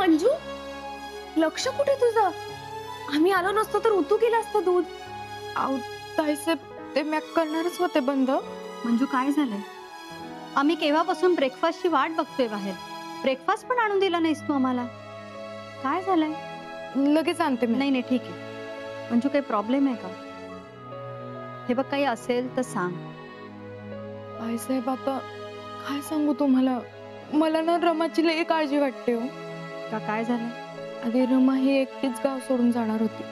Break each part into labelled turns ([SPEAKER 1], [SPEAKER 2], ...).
[SPEAKER 1] मंजू, लक्ष कुठे तुझं? आम्ही आलो नसतो तर उतू केलं असतं दूध.
[SPEAKER 2] आऊ ताईसाहेब, ते मी करणारच होते बंद.
[SPEAKER 3] मंजू काय झालंय? आम्ही केव्हापासून ब्रेकफास्टची वाट बघतोय बाहेर. ब्रेकफास्ट पण आणून दिला नाहीस तू आम्हाला. काय झालंय?
[SPEAKER 2] लगेच आणते मी.
[SPEAKER 3] नाही नाही ठीक आहे. मंजू काही प्रॉब्लेम आहे का? हे बघ काही असेल तर सांग.
[SPEAKER 2] ताईसाहेब आता काय सांगू तुम्हाला, मला ना रमाची लई काळजी वाटते हो.
[SPEAKER 3] का काय झालं?
[SPEAKER 2] अगे रमा ही एकटीच गाव सोडून जाणार होती.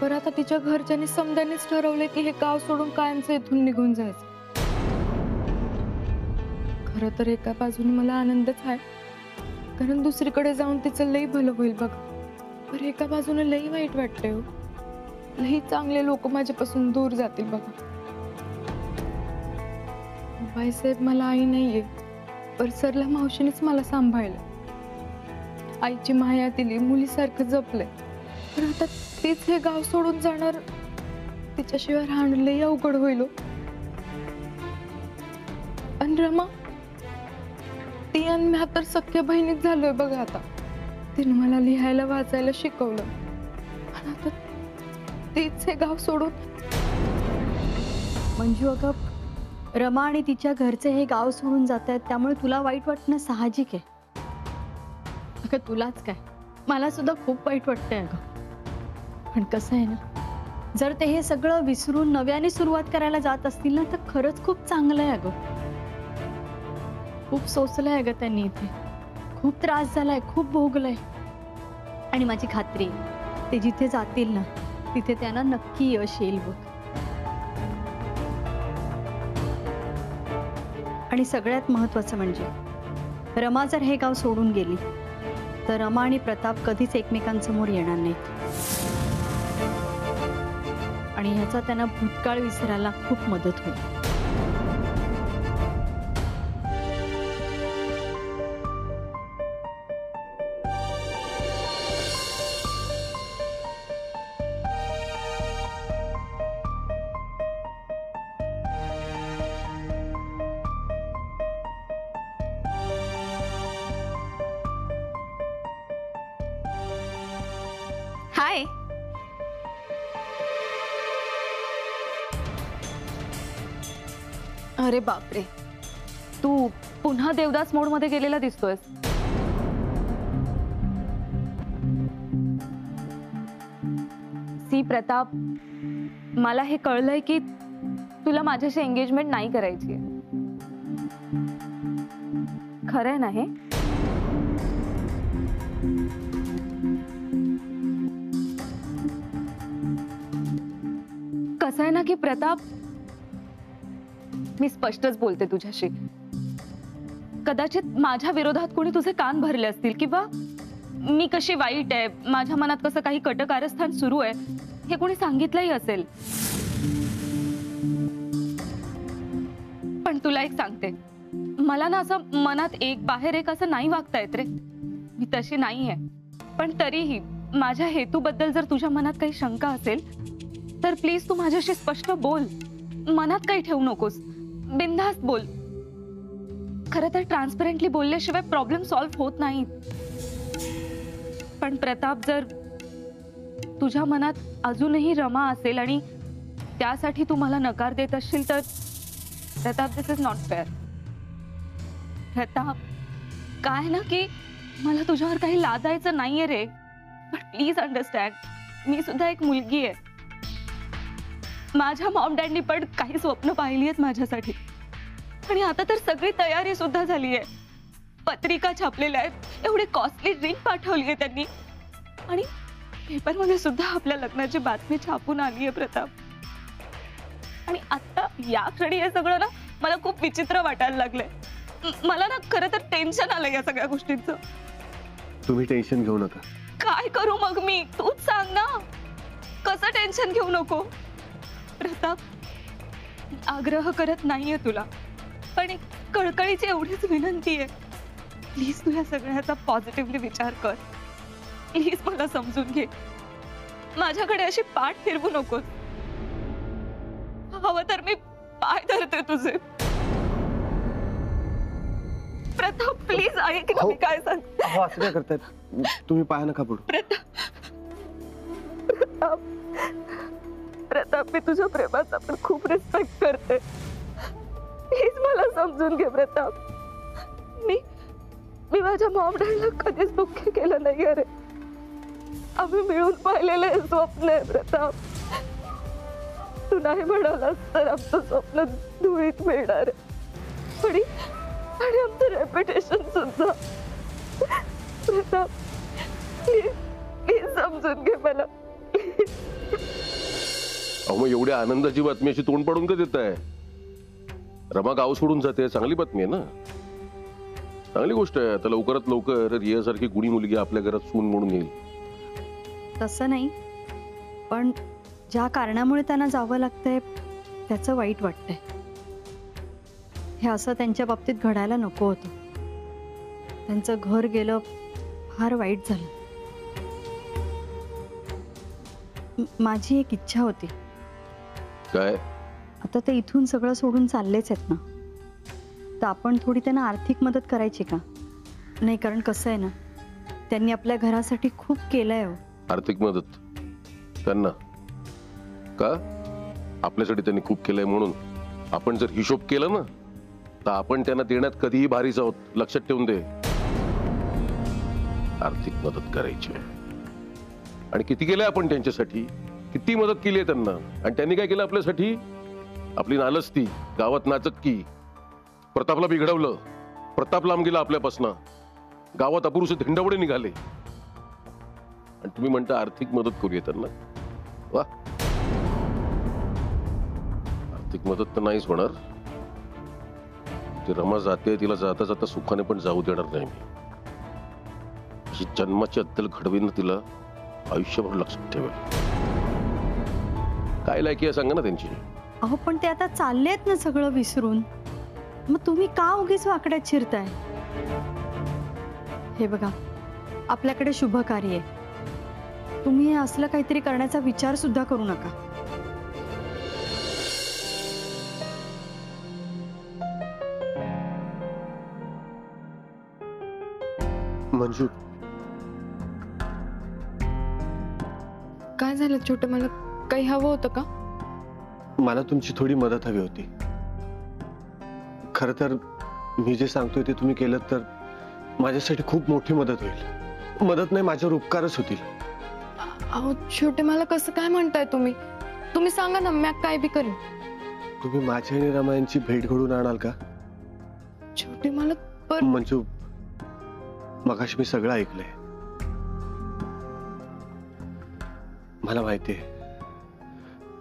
[SPEAKER 2] पण आता तिच्या घरच्यांनी समजानेच ठरवले की हे गाव सोडून कायमचं इथून निघून जायचं. खरं तर एका बाजूने मला आनंदच आहे, कारण दुसरीकडे जाऊन तिचं लई भलं होईल बघ. पण एका बाजूने लई वाईट वाटतंय हो. लई चांगले लोक माझ्यापासून दूर जातील बघा. बाईसाहेब, मला आई नाहीये, पर सरला मावशीनेच मला सांभाळलं. आईची माया दिली, मुलीसारखं जपलंय. पण आता तीच हे गाव सोडून जाणार, तिच्याशिवाय राहणं लई अवघड होईल. आणि रमा, ती आणि मी तर सख्या बहिणीत झालोय बघा. आता तिने मला लिहायला वाचायला शिकवलं, पण आता तीच हे गाव सोडून.
[SPEAKER 3] मंजू अगं, रमा आणि तिच्या घरचे हे गाव सोडून जात आहेत, त्यामुळे तुला वाईट वाटणं साहजिक आहे. अगं तुलाच काय, मला सुद्धा खूप वाईट वाटतंय अगं. पण कसं आहे ना, जर ते हे सगळं विसरून नव्याने सुरुवात करायला जात असतील ना, तर खरंच खूप चांगलं आहे अगं. खूप सोसलंय अगं त्यांनी इथे, खूप त्रास झालाय, खूप भोगलंय. आणि माझी खात्री आहे, ते जिथे जातील ना तिथे त्यांना नक्की यश येईल बघ. आणि सगळ्यात महत्त्वाचं म्हणजे रमा जर हे गाव सोडून गेली तर रमा आणि प्रताप कधीच एकमेकांसमोर येणार नाहीत. आणि ह्याचा त्यांना भूतकाळ विसरायला खूप मदत होईल.
[SPEAKER 1] हाय.
[SPEAKER 2] अरे बापरे, तू पुन्हा देवदास मोड मध्ये गेलेला दिसतोयस. सी प्रताप, मला हे कळलंय की तुला माझ्याशी एंगेजमेंट नाही करायची. खरंय ना हे? कसं आहे ना की प्रताप, मी स्पष्टच बोलते तुझ्याशी. कदाचित माझ्या विरोधात कोणी तुझे कान भरले असतील, किंवा मी कशी वाईट आहे, माझ्या मनात कसं काही कटकारस्थान सुरू आहे हे कोणी सांगितलंही असेल. पण तुला एक सांगते, मला ना असं मनात एक बाहेर एक असं नाही वागता येत रे. मी तशी नाहीये. पण तरीही माझ्या हेतूबद्दल जर तुझ्या मनात काही शंका असेल तर प्लीज तू माझ्याशी स्पष्ट बोल. मनात काही ठेवू नकोस, बिनधास्त बोल. खरं तर ट्रान्सपरंटली बोलल्याशिवाय प्रॉब्लेम सॉल्व्ह होत नाही. पण प्रताप, जर तुझ्या मनात अजूनही रमा असेल आणि त्यासाठी तू मला नकार देत असशील तर प्रताप, दिस इज नॉट फेअर. प्रताप, काय ना की मला तुझ्यावर काही लादायचं नाहीये रे, पण प्लीज अंडरस्टँड, मी सुद्धा एक मुलगी आहे. माझ्या मॉम डॅडनी पण काही स्वप्न पाहिली आहेत माझ्यासाठी, आणि आता तर सगळी तयारी सुद्धा झाली आहे. पत्रिका छापलेल्या आहेत, एवढी कॉस्टली ड्रिंक पाठवली आहे त्यांनी, आणि पेपरमध्ये सुद्धा आपल्या लग्नाची बातमी छापून आली आहे प्रताप. आणि आता या क्षणी हे सगळं ना मला खूप विचित्र वाटायला लागलंय. मला ना खरं तर टेन्शन आलंय या सगळ्या गोष्टींचं.
[SPEAKER 4] तुम्ही टेन्शन घेऊ नका.
[SPEAKER 2] काय करू मग मी, तूच सांग ना. कसं टेन्शन घेऊ नको प्रताप? आग्रह करत नाहीये तुला, पण एक कळकळीची एवढीच विनंती आहे, प्लीज तू या सगळ्याचा पॉझिटिव्हली विचार कर. प्लीज मला समजून घे. माझ्याकडे अशी पाठ फिरवू नकोस. हवं तर मी पाय धरते तुझे. प्रताप प्लीज ऐक ना, मी काय सांग.
[SPEAKER 4] असं काय करतायत? तुम्ही पाया नका पडू.
[SPEAKER 2] प्रताप, मी तुझ्या प्रेमाचा पण खूप रिस्पेक्ट करते. प्लीज मला समजून घे प्रताप. मी माझ्या मॉम डॅडला कधीच दुःख केलं नाही. अरे आम्ही मिळून पाहिलेलं हे स्वप्न आहे प्रताप. तू नाही म्हणालास तर आमचं स्वप्न धुळीत मिळणार आहे. आणि आमचं रेप्युटेशन सुद्धा. प्रताप, प्लीज समजून घे मला.
[SPEAKER 5] अहो मग एवढ्या आनंदाची बातमी अशी तोंड पाडून का देत आहे? रमा गाव सोडून जाते, चांगली बातमी आहे ना, चांगली गोष्ट आहे. आता लवकरात लवकर रियासारखी गुणी मुलगी आपल्या घरात सून म्हणून येईल.
[SPEAKER 3] तसं नाही, पण ज्या कारणामुळे त्यांना जावं लागतंय त्याचं वाईट वाटतंय. हे असं त्यांच्या बाबतीत घडायला नको होतं. त्यांचं घर गेलं, फार वाईट झालं. माझी एक इच्छा होती.
[SPEAKER 5] काय?
[SPEAKER 3] आता ते इथून सगळं सोडून चाललेच आहेत ना, तर आपण थोडी त्यांना आर्थिक मदत करायची का नाही? कारण कसं आहे ना, त्यांनी आपल्या घरासाठी खूप केलंय हो.
[SPEAKER 5] आर्थिक मदत त्यांना का? आपल्यासाठी त्यांनी खूप केलंय म्हणून. आपण जर हिशोब केला ना तर आपण त्यांना देण्यात कधीही भारीच आहोत, लक्षात ठेवून दे. आर्थिक मदत करायची आणि किती केलंय आपण त्यांच्यासाठी, किती मदत केली आहे त्यांना. आणि त्यांनी काय केलं आपल्यासाठी? आपली नालस्ती, गावात नाचक्की, प्रतापला बिघडवलं. प्रताप लांब गेला आपल्यापासनं, गावात अपुरुष धिंडावडे निघाले. आणि तुम्ही म्हणता आर्थिक मदत करूया त्यांना. वा, आर्थिक मदत तर नाहीच होणार. ती रमा जाते, तिला जाता जाता सुखाने पण जाऊ देणार नाही मी. अशी जन्माची अद्दल घडवीन तिला, आयुष्यभर लक्षात ठेवेल. काय लायकी आहे सांगा ना त्यांची.
[SPEAKER 3] अहो पण ते आता चाललेत ना सगळं विसरून. मग तुम्ही का उगीच वाकड्यात शिरताय? हे बघा, आपल्याकडे शुभ कार्य आहे. तुम्ही हे असलं काहीतरी करण्याचा विचार सुद्धा करू नका.
[SPEAKER 4] मंजू,
[SPEAKER 1] काय झालं छोटं? मला काही हवं होतं का?
[SPEAKER 4] मला तुमची थोडी मदत हवी होती. खरं तर मी जे सांगतोय ते तुम्ही केलं तर माझ्यासाठी खूप मोठी मदत होईल. मदत नाही, माझ्यावर उपकारच होतील.
[SPEAKER 1] अहो छोटे, मला कसं काय म्हणताय तुम्ही? तुम्ही सांगा ना, मी काय बी करेन.
[SPEAKER 4] तुम्ही माझ्या आणि रमा यांची भेट घडून आणाल का?
[SPEAKER 1] छोटे, मला
[SPEAKER 4] मंजू, मगाशी मी सगळं ऐकलंय. मला माहितीये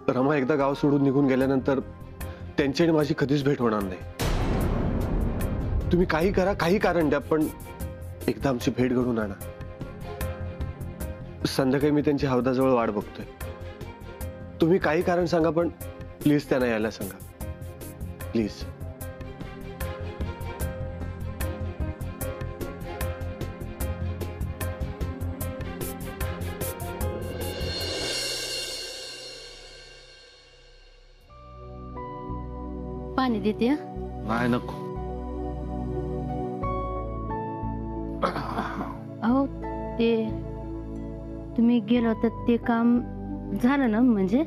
[SPEAKER 4] रमा एकदा गाव सोडून निघून गेल्यानंतर त्यांची आणि माझी कधीच भेट होणार नाही. तुम्ही काही करा, काही कारण द्या, पण एकदा आमची भेट घडून आणा. संध्याकाळी मी त्यांची हौदाजवळ वाट बघतोय. तुम्ही काही कारण सांगा, पण प्लीज त्यांना यायला सांगा. प्लीज.
[SPEAKER 3] पाणी देते.
[SPEAKER 6] नाही नको.
[SPEAKER 7] अहो ते तुम्ही गेलो तर ते काम झालं ना? म्हणजे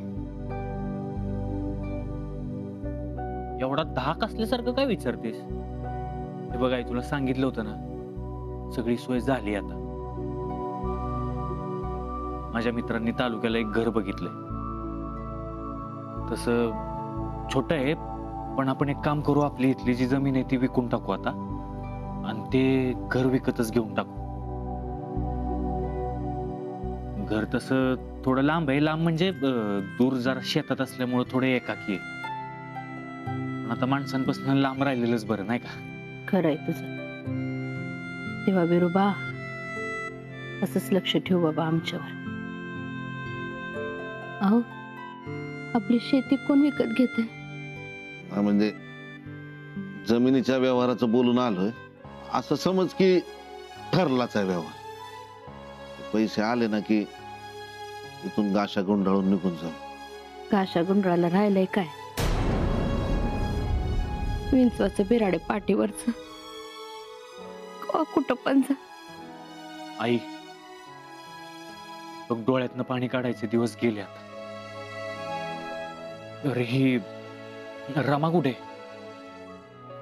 [SPEAKER 6] एवढा धाक असल्यासारखं काय विचारतेस? हे बघ आई, तुला सांगितलं होतं ना, सगळी सोय झाली. आता माझ्या मित्रांनी तालुक्याला एक घर बघितलंय. तसं छोटं आहे, पण आपण एक काम करू, आपली इथली जी जमीन आहे ती विकून टाकू आता आणि ते घर विकतच घेऊन टाकू. घर तसं थोडं लांब आहे, लांब म्हणजे दूर जरा शेतात असल्यामुळे थोडे एकाकी आहे. पण आता माणसांपासून लांब राहिलेलंच बरं, नाही का?
[SPEAKER 7] खरंय तुझं. तेव्हा बिरुबा असंच लक्ष ठेवू बाबा आमच्यावर. अहो आपली शेती कोण विकत घेते?
[SPEAKER 8] म्हणजे जमिनीच्या व्यवहाराचं बोलून आलोय असं समज की ठरलाच आहे व्यवहार. पैसे आले ना की इथून गाशा गुंडाळून निघून जाऊ.
[SPEAKER 7] गाशा गुंडाळाला राहिलंय काय? विंचवाचं बिराडे पाठीवरच कुठं पण जा.
[SPEAKER 6] आई, मग डोळ्यातनं पाणी काढायचे दिवस गेले आता. अरे ही रमा कुठे?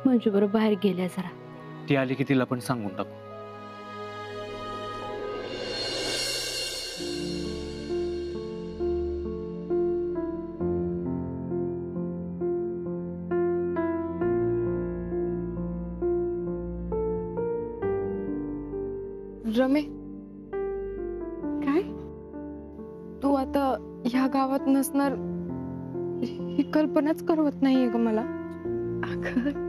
[SPEAKER 7] मंजू बरोबर बाहेर गेल्या जरा.
[SPEAKER 6] ती आली की तिला पण सांगून टाकू.
[SPEAKER 1] रमे,
[SPEAKER 7] काय?
[SPEAKER 1] तू आता ह्या गावात नसणार ही कल्पनाच करवत नाहीये ग मला.
[SPEAKER 7] अगं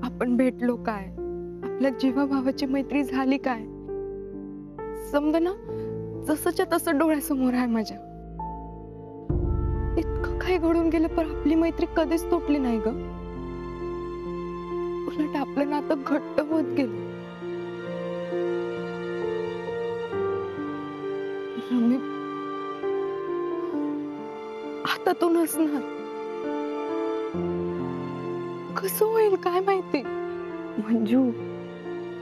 [SPEAKER 1] आपण भेटलो काय, आपल्या जीवाभावाची मैत्री झाली काय, समजा ना जसंच्या तसं डोळ्यासमोर आहे माझ्या. इतकं काही घडून गेलं पण आपली मैत्री कधीच तुटली नाही ग. उलट आपलं नातं घट्ट होत गेलं. रमे, आता तू नसणार, कसं होईल काय माहिती.
[SPEAKER 7] मंजू,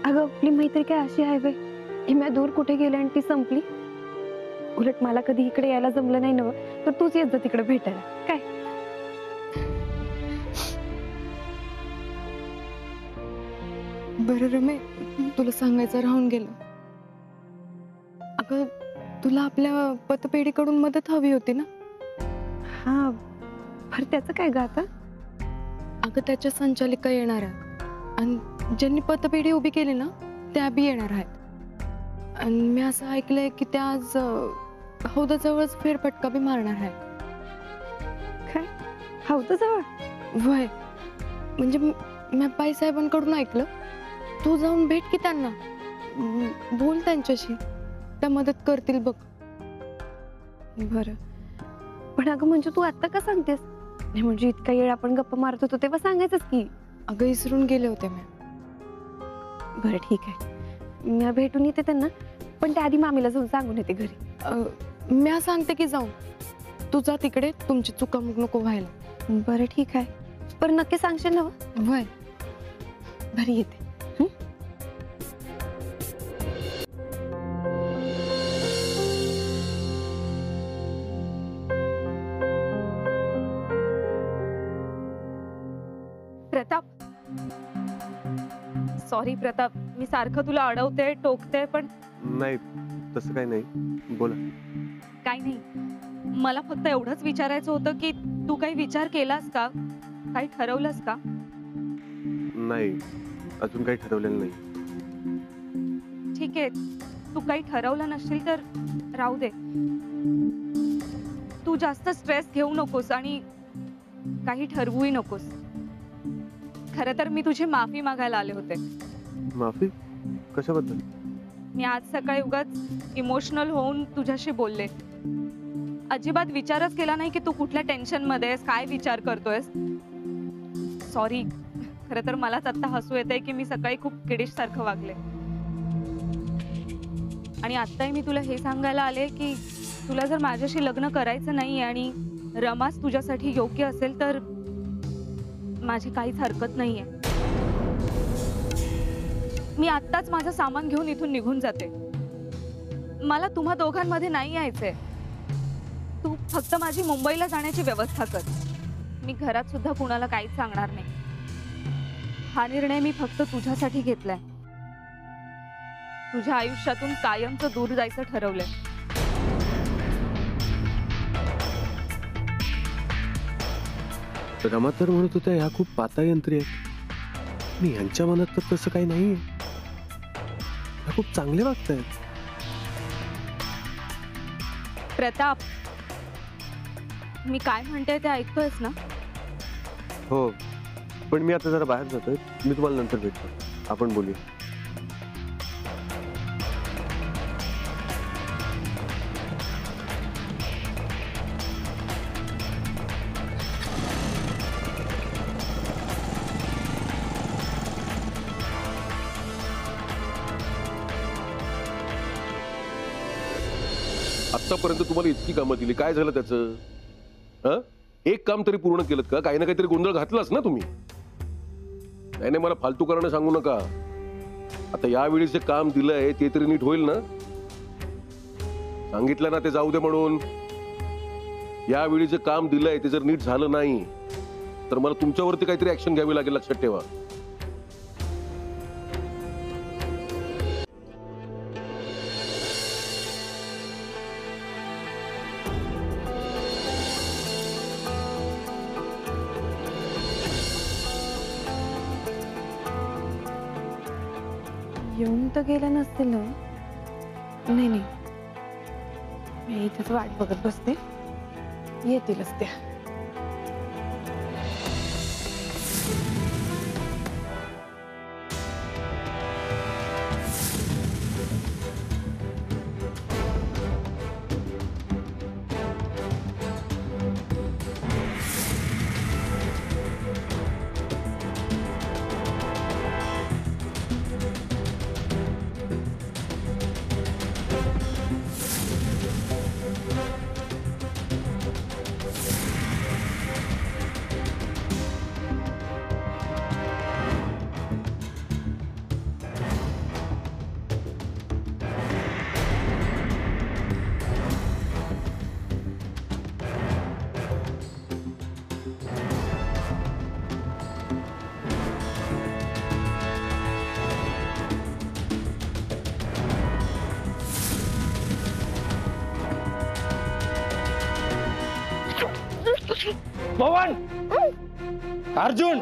[SPEAKER 7] अगं आपली मैत्री काय अशी आहे वे, हिम्या दूर कुठे गेली आणि ती संपली. उलट मला कधी इकडे यायला जमलं नाही नव, तर तूच येत जा तिकडे भेटायला. काय
[SPEAKER 1] बरं रमे, तुला सांगायचं राहून गेलं. अगं तुला आपल्या पतपेढीकडून मदत हवी होती ना.
[SPEAKER 7] हा, बरं त्याचं काय ग आता?
[SPEAKER 1] अगं त्याच्या संचालिका येणार आहेत आणि ज्यांनी पतपेढी उभी केली ना त्या बी येणार आहेत. आणि मी असं ऐकलंय की त्या आज हौदाजवळच फेरफटका बी मारणार आहेत.
[SPEAKER 7] काय हौदाजवळ?
[SPEAKER 1] वय म्हणजे मी बाई साहेबांकडून ऐकलं. तू जाऊन भेट की त्यांना, बोल त्यांच्याशी, त्या मदत करतील बघ.
[SPEAKER 7] बरं, पण अगं म्हणजे तू आता का सांगतेस? नाही म्हणजे इतका वेळ आपण गप्पा मारत होतो तेव्हा सांगायचंच की.
[SPEAKER 1] अगं विसरून गेले होते मी.
[SPEAKER 7] बरं ठीक आहे, मी भेटून येते त्यांना, पण त्या आधी मामीला जाऊन सांगून येते घरी.
[SPEAKER 1] मी सांगते की जाऊन, तू जा तिकडे, तुमची चुकामुक नको व्हायला.
[SPEAKER 7] बरं ठीक आहे, पण नक्की सांगशील ना?
[SPEAKER 1] वय
[SPEAKER 7] बरी येते.
[SPEAKER 2] प्रताप, सॉरी प्रताप, मी सारखं तुला अडवते टोकते, पण
[SPEAKER 4] नाही तसं काही नाही, बोला.
[SPEAKER 2] काही नाही. मला फक्त एवढंच विचारायचं होतं की तू काही विचार केलास का, काही ठरवलंस का?
[SPEAKER 4] नाही, अजून काही ठरवलेलं नाही.
[SPEAKER 2] ठीक आहे, तू काही ठरवलं नसशील तर राहू दे. तू जास्त स्ट्रेस घेऊ नकोस आणि काही ठरवूही नकोस. खरं तर मी तुझी माफी मागायला आले होते.
[SPEAKER 4] माफी कशाबद्दल?
[SPEAKER 2] मी आज सकाळी उगाच इमोशनल होऊन तुझ्याशी बोलले. अजिबात विचारच केला नाही की तू कुठल्या टेन्शन मध्ये आहेस, काय विचार करतोयस. सॉरी, खरं तर मलाच आता हसू येतंय की मी सकाळी खूप किडीश सारखं वागले. आणि आत्ताही मी तुला हे सांगायला आले की तुला जर माझ्याशी लग्न करायचं नाही आणि रमाच तुझ्यासाठी योग्य असेल तर माझी काहीच हरकत नाहीये. मी आत्ताच माझं सामान घेऊन इथून निघून जाते. मला तुम्हा दोघांमध्ये नाही यायचंय. तू फक्त माझी मुंबईला जाण्याची व्यवस्था कर. मी घरात सुद्धा कुणाला काहीच सांगणार नाही. हा निर्णय मी फक्त तुझ्यासाठी घेतलाय. तुझ्या आयुष्यातून कायमचं दूर जायचं ठरवलंय.
[SPEAKER 4] रमा तर म्हणत होत्या ह्या खूप पातायंत्री आहेत. मी यांच्या मनात तर तसं काही नाहीये. ह्या खूप चांगले वागतायत.
[SPEAKER 2] प्रताप, मी काय म्हणते ते ऐकतोयस ना?
[SPEAKER 4] हो, पण मी आता जरा बाहेर जातोय. मी तुम्हाला नंतर भेटतो, आपण बोलूया.
[SPEAKER 5] आतापर्यंत तुम्हाला इतकी कामं दिली, काय झालं त्याचं? हं? एक काम तरी पूर्ण केलं का? काही ना काहीतरी गोंधळ घातलाच ना तुम्ही. नाही नाही, मला फालतू करायला सांगू नका. आता यावेळी जे काम दिलंय ते तरी नीट होईल ना? सांगितलं ना ते जाऊ दे म्हणून. यावेळी जे काम दिलंय ते जर नीट झालं नाही तर मला तुमच्यावरती काहीतरी ऍक्शन घ्यावी लागेल, लक्षात ठेवा.
[SPEAKER 1] येऊन तर गेल्या नसतील ना? नाही नाही, मी इथेच वाट बघत बसते, येतीलच त्या.
[SPEAKER 6] पवन, अर्जुन,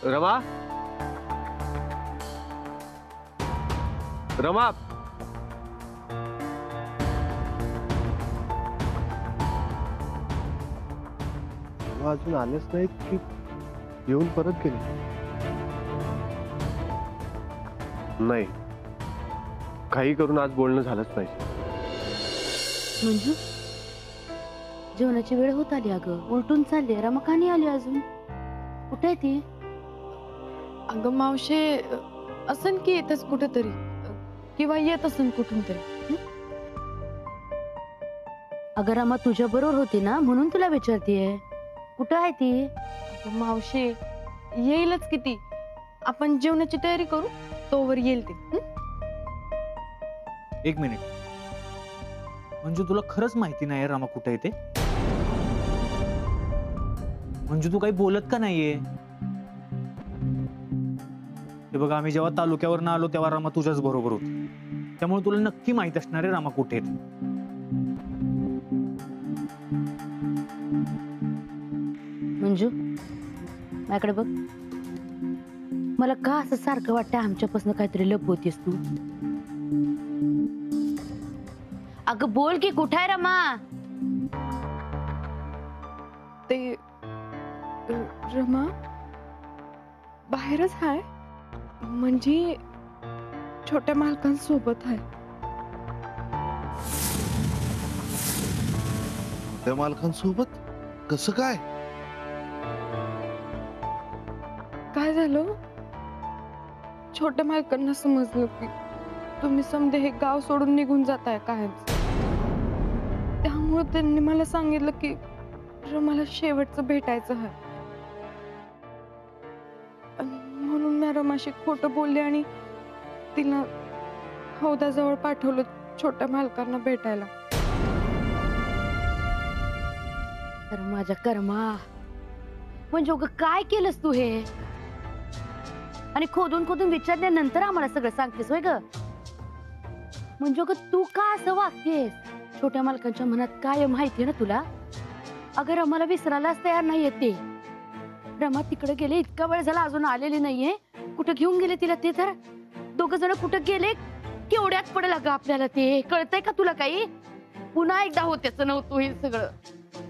[SPEAKER 4] रमा, रमा, अजून आलेच नाहीत की येऊन परत गेले? नाही, काही करून आज बोलणं झालंच पाहिजे.
[SPEAKER 3] मंजू, जेवणाची वेळ होत आली. अगं उलटून चालली. रमा का नाही आली अजून? कुठे आहे ती?
[SPEAKER 1] अगं मावशे, असन की येतच कुठेतरी, किंवा येत असन कुठून तरी.
[SPEAKER 3] अगं रमा तुझ्या बरोबर होती ना, म्हणून तुला विचारतीये. कुठं आहे ती?
[SPEAKER 1] अगं मावशे, येईलच किती. आपण जेवणाची तयारी करू, तोवर येईल ती.
[SPEAKER 6] एक मिनिट, म्हणजे तुला खरंच माहिती नाही रमा कुठे आहे ते? म्हणजे तू काही बोलत का नाहीये? हे बघा, आम्ही जेव्हा तालुक्यावर आलो तेव्हा रमा तुझ्याच बरोबर होती, त्यामुळे तुला नक्की माहित असणार आहे रमा कुठे आहे.
[SPEAKER 3] मंजू, माझ्याकडे बघ. मला का असं सारखं वाटतं आमच्यापासून काहीतरी लपवतीस तू? अगं बोल की, कुठे आहे रमा?
[SPEAKER 1] ते रमा बाहेरच आहे, म्हणजे छोट्या मालकांसोबत आहे.
[SPEAKER 8] त्या मालकांसोबत कसं काय?
[SPEAKER 1] काय झालं? छोट्या मालकांना समजलं की तुम्ही समजे हे गाव सोडून निघून जाताय काय, त्यामुळे त्यांनी मला सांगितलं की रमाला शेवटचं भेटायचं आहे. म्हणून मी रमाशी खोटं बोलले आणि तिला हौदाजवळ पाठवलं छोट्या मालकांना भेटायला.
[SPEAKER 3] तर माझ्या कर्मा, म्हणजे अगं काय केलंस तू हे? आणि खोदून खोदून विचारल्यानंतर आम्हाला सगळं सांगतेस होय ग? म्हणजे अगं तू का असं वागतेस? छोट्या मालकांच्या मनात काय माहितीये ना तुला? अगं रमाला विसरायलाच तयार नाही येते. रमा तिकडे गेले, इतका वेळ झाला अजून आलेली नाहीये. कुठे घेऊन गेले तिला ते तर?
[SPEAKER 9] दोघ जण कुठं गेले केवढ्यात पडेल अगं आपल्याला ते कळतंय का तुला काही पुन्हा एकदा होत्याचं नव्हतं हे सगळं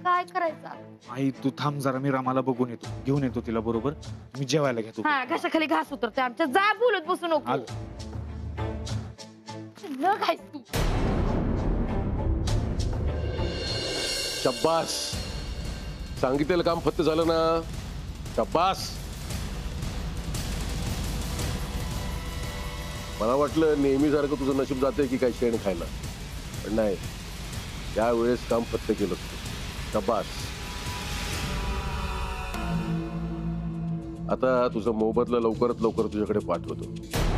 [SPEAKER 9] काय करायचं
[SPEAKER 6] आई तू थांब जरा मी रामाला बघून येतो घेऊन येतो तिला बरोबर मी जेवायला घेतो
[SPEAKER 9] हा घशाखाली घास उतरते आमच्या जा बोलत बसू नको
[SPEAKER 6] आलो.
[SPEAKER 9] न खायच तू
[SPEAKER 5] शब्बास सांगितलेलं काम फक्त झालं ना शब्बास मला वाटलं नेहमीसारखं तुझं नशीब जातंय की काय शेण खायला पण नाही त्यावेळेस काम फक्त केलं शब्बास आता तुझं मोबदला लवकरात लवकर तुझ्याकडे पाठवतो